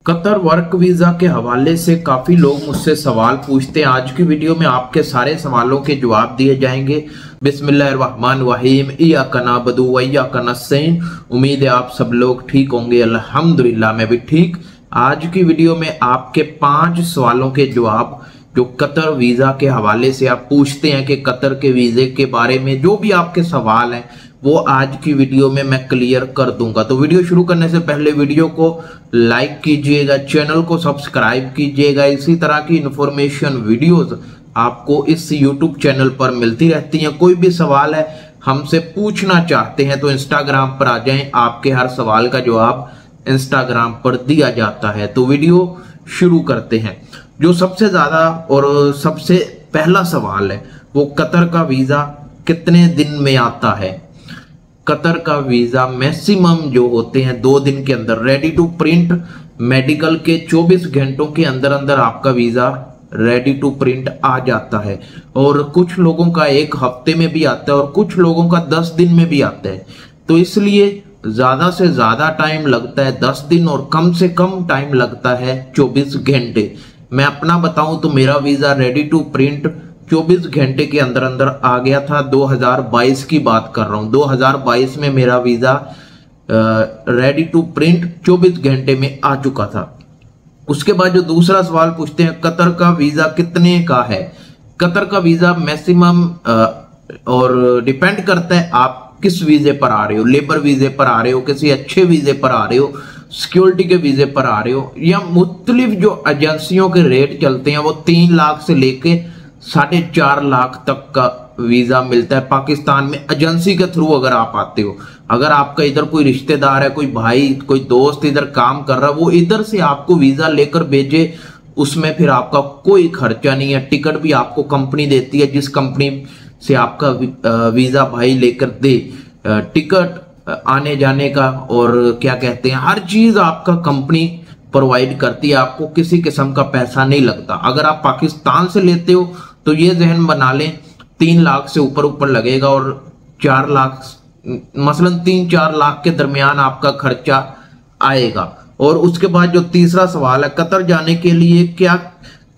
Qatar work visa के हवाले से काफी लोग मुझसे सवाल पूछते हैं। आज की वीडियो में आपके सारे सवालों के जवाब दिए जाएंगे। बिस्मिल्लाहिर्रहमानिर्रहीम, इय्याका नअबुदु व इय्याका नस्तईन। उम्मीद है आप सब लोग ठीक होंगे। अल्हम्दुलिल्लाह मैं भी ठीक। आज की वीडियो में आपके 5 सवालों के जवाब जो कतर वीजा के हवाले से आप पूछते हैं कि कतर के वीजे के बारे में जो भी आपके सवाल हैं वो आज की वीडियो में मैं क्लियर कर दूंगा। तो वीडियो शुरू करने से पहले वीडियो को लाइक कीजिएगा, चैनल को सब्सक्राइब कीजिएगा। इसी तरह की इंफॉर्मेशन वीडियोस आपको इस यूट्यूब चैनल पर मिलती रहती हैं। कोई भी सवाल है हमसे पूछना चाहते हैं तो इंस्टाग्राम पर आ जाएं, आपके हर सवाल का जवाब इंस्टाग्राम पर दिया जाता है। तो वीडियो शुरू करते हैं। जो सबसे ज्यादा और सबसे पहला सवाल है वो कतर का वीजा कितने दिन में आता है। कतर का वीजा मैक्सिमम जो होते हैं 2 दिन के अंदर, रेडी टू प्रिंट मेडिकल के 24 घंटों के अंदर अंदर आपका वीजा रेडी टू प्रिंट आ जाता है। और कुछ लोगों का 1 हफ्ते में भी आता है और कुछ लोगों का 10 दिन में भी आता है। तो इसलिए ज्यादा से ज्यादा टाइम लगता है 10 दिन और कम से कम टाइम लगता है 24 घंटे। मैं अपना बताऊं तो मेरा वीजा रेडी टू प्रिंट 24 घंटे के अंदर अंदर आ गया था। 2022 की बात कर रहा हूं। 2022 में मेरा वीजा रेडी टू प्रिंट 24 घंटे में आ चुका था। उसके बाद जो दूसरा सवाल पूछते हैं, कतर का वीजा कितने का है। कतर का वीजा मैक्सिमम और डिपेंड करता है आप किस वीजे पर आ रहे हो। लेबर वीजे पर आ रहे हो, किसी अच्छे वीजे पर आ रहे हो, सिक्योरिटी के वीजे पर आ रहे हो, या मुख्तलिफ जो एजेंसियों के रेट चलते हैं वो 3 लाख से लेके 4.5 लाख तक का वीजा मिलता है पाकिस्तान में एजेंसी के थ्रू। अगर आप आते हो, अगर आपका इधर कोई रिश्तेदार है, कोई भाई, कोई दोस्त इधर काम कर रहा है, वो इधर से आपको वीजा लेकर भेजे, उसमें फिर आपका कोई खर्चा नहीं है। टिकट भी आपको कंपनी देती है, जिस कंपनी से आपका वीजा भाई लेकर दे, टिकट आने जाने का और क्या कहते हैं हर चीज आपका कंपनी प्रोवाइड करती है। आपको किसी किस्म का पैसा नहीं लगता। अगर आप पाकिस्तान से लेते हो तो ये जहन बना लें 3 लाख से ऊपर लगेगा और 4 लाख मसलन 3-4 लाख के दरमियान आपका खर्चा आएगा। और उसके बाद जो तीसरा सवाल है, कतर जाने के लिए क्या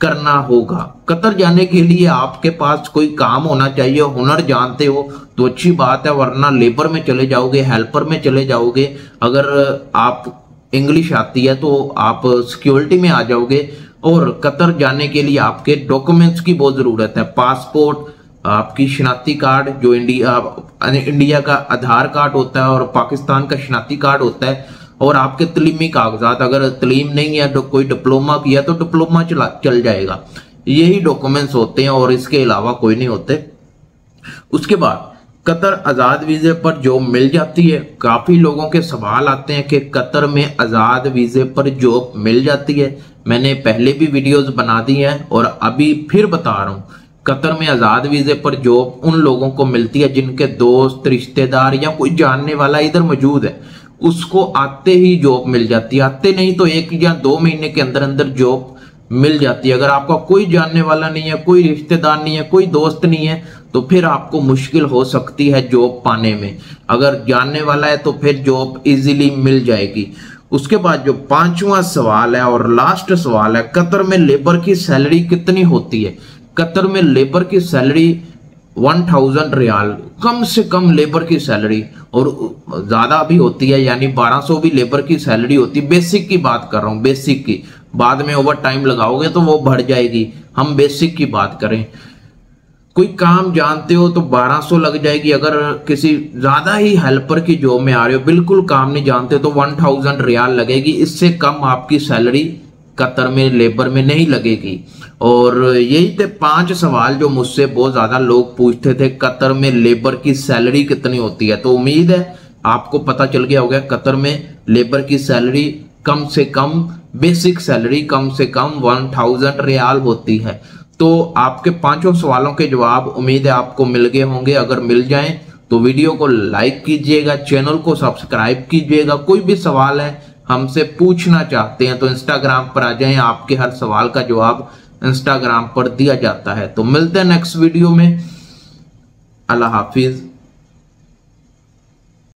करना होगा। कतर जाने के लिए आपके पास कोई काम होना चाहिए, हुनर जानते हो तो अच्छी बात है, वरना लेबर में चले जाओगे, हेल्पर में चले जाओगे। अगर आप इंग्लिश आती है तो आप सिक्योरिटी में आ जाओगे। और कतर जाने के लिए आपके डॉक्यूमेंट्स की बहुत जरूरत है। पासपोर्ट, आपकी शनाख्ती कार्ड जो इंडिया का आधार कार्ड होता है और पाकिस्तान का शनाख्ती कार्ड होता है, और आपके तलीमी कागजात। अगर तलीम नहीं है तो कोई डिप्लोमा किया तो डिप्लोमा चल जाएगा। यही डॉक्यूमेंट्स होते हैं और इसके अलावा कोई नहीं होते। उसके बाद कतर आजाद वीजे पर जॉब मिल जाती है। काफी लोगों के सवाल आते हैं कि कतर में आजाद वीजे पर जॉब मिल जाती है। मैंने पहले भी वीडियोस बना दी हैं और अभी फिर बता रहा हूं। कतर में आजाद वीजे पर जॉब उन लोगों को मिलती है जिनके दोस्त, रिश्तेदार या कोई जानने वाला इधर मौजूद है, उसको आते ही जॉब मिल जाती है। आते नहीं तो 1 या 2 महीने के अंदर अंदर जॉब मिल जाती है। अगर आपका कोई जानने वाला नहीं है, कोई रिश्तेदार नहीं है, कोई दोस्त नहीं है तो फिर आपको मुश्किल हो सकती है जॉब पाने में। अगर जानने वाला है तो फिर जॉब इजीली मिल जाएगी। उसके बाद जो 5वां सवाल है और लास्ट सवाल है, कतर में लेबर की सैलरी कितनी होती है। कतर में लेबर की सैलरी 1000 रियाल, कम से कम लेबर की सैलरी, और ज्यादा भी होती है, यानी 1200 भी लेबर की सैलरी होती है। बेसिक की बात कर रहा हूं, बेसिक की। बाद में ओवर टाइम लगाओगे तो वो बढ़ जाएगी। हम बेसिक की बात करें, कोई काम जानते हो तो 1200 लग जाएगी। अगर किसी ज्यादा ही हेल्पर की जॉब में आ रहे हो, बिल्कुल काम नहीं जानते, तो 1000 रियाल लगेगी। इससे कम आपकी सैलरी कतर में लेबर में नहीं लगेगी। और यही थे 5 सवाल जो मुझसे बहुत ज्यादा लोग पूछते थे, कतर में लेबर की सैलरी कितनी होती है। तो उम्मीद है आपको पता चल गया होगा। कतर में लेबर की सैलरी कम से कम, बेसिक सैलरी कम से कम 1000 रियाल होती है। तो आपके 5 सवालों के जवाब उम्मीद है आपको मिल गए होंगे। अगर मिल जाएं तो वीडियो को लाइक कीजिएगा, चैनल को सब्सक्राइब कीजिएगा। कोई भी सवाल है हमसे पूछना चाहते हैं तो इंस्टाग्राम पर आ जाएं, आपके हर सवाल का जवाब इंस्टाग्राम पर दिया जाता है। तो मिलते हैं नेक्स्ट वीडियो में। अल्लाह हाफिज।